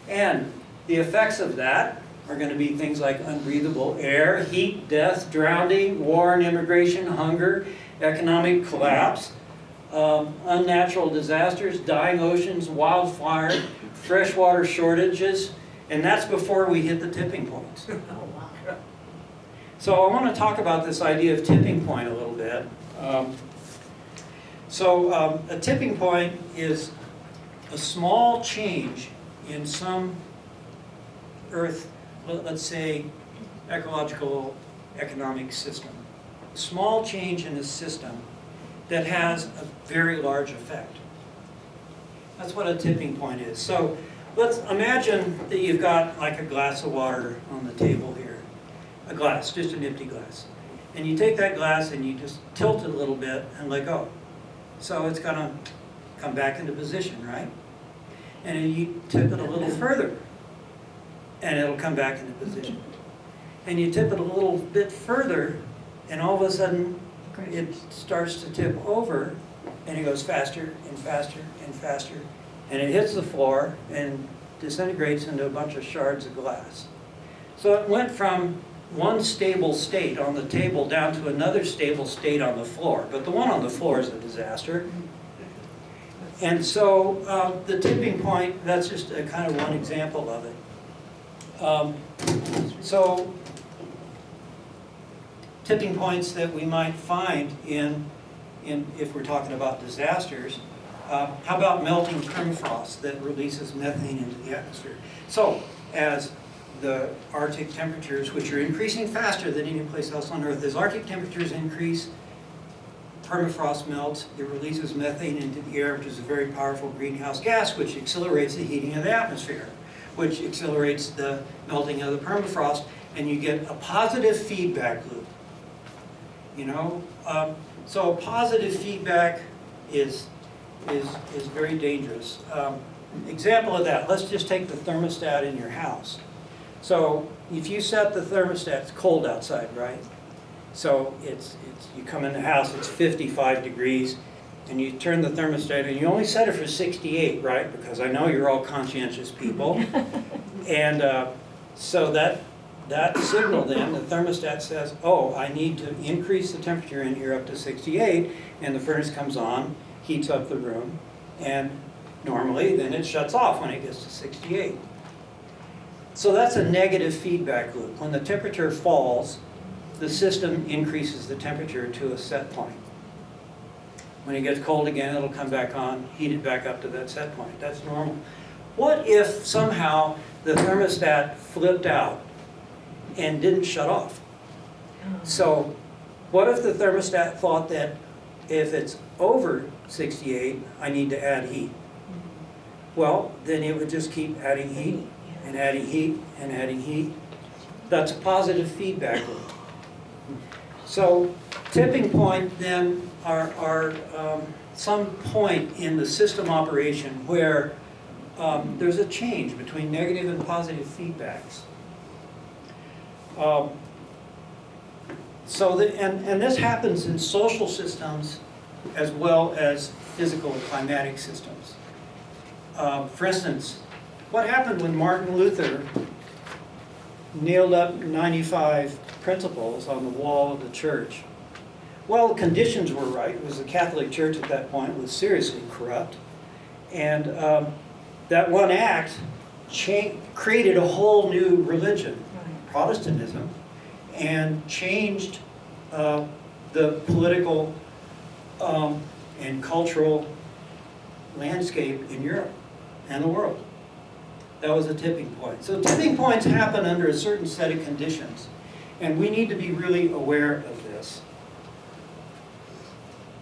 And the effects of that are going to be things like unbreathable air, heat, death, drowning, war and immigration, hunger, economic collapse, unnatural disasters, dying oceans, wildfire, freshwater shortages, and that's before we hit the tipping points. So I want to talk about this idea of tipping point a little bit. A tipping point is a small change in some Earth, let's say, ecological economic system. A small change in a system that has a very large effect. That's what a tipping point is. So let's imagine that you've got like a glass of water on the table here. A glass, just an empty glass. And you take that glass and you just tilt it a little bit and let go. So it's going to come back into position, right? And then you tip it a little further and it'll come back into position. And you tip it a little bit further and all of a sudden it starts to tip over and it goes faster and faster and faster. And it hits the floor and disintegrates into a bunch of shards of glass. So it went from one stable state on the table down to another stable state on the floor. But the one on the floor is a disaster. And so the tipping point, that's just a kind of one example of it. So tipping points that we might find in if we're talking about disasters, how about melting permafrost that releases methane into the atmosphere? So as the Arctic temperatures, which are increasing faster than any place else on Earth, as Arctic temperatures increase, permafrost melts, it releases methane into the air, which is a very powerful greenhouse gas, which accelerates the heating of the atmosphere, which accelerates the melting of the permafrost, and you get a positive feedback loop. You know, so positive feedback is very dangerous. Example of that, let's just take the thermostat in your house. So if you set the thermostat, it's cold outside, right? So you come in the house, it's 55 degrees, and you turn the thermostat, and you only set it for 68, right? Because I know you're all conscientious people. And so that signal then, the thermostat says, oh, I need to increase the temperature in here up to 68, and the furnace comes on, heats up the room, and normally then it shuts off when it gets to 68. So that's a negative feedback loop. When the temperature falls, the system increases the temperature to a set point. When it gets cold again, it'll come back on, heat it back up to that set point. That's normal. What if somehow the thermostat flipped out and didn't shut off? So what if the thermostat thought that if it's over 68, I need to add heat? Well, then it would just keep adding heat and adding heat and adding heat. That's a positive feedback loop. So tipping point then are some point in the system operation where there's a change between negative and positive feedbacks. And this happens in social systems as well as physical and climatic systems. For instance, what happened when Martin Luther nailed up 95 principles on the wall of the church? Well, the conditions were right. It was the Catholic Church at that point was seriously corrupt. And that one act created a whole new religion, Protestantism, and changed the political and cultural landscape in Europe and the world. That was a tipping point. So tipping points happen under a certain set of conditions, and we need to be really aware of this.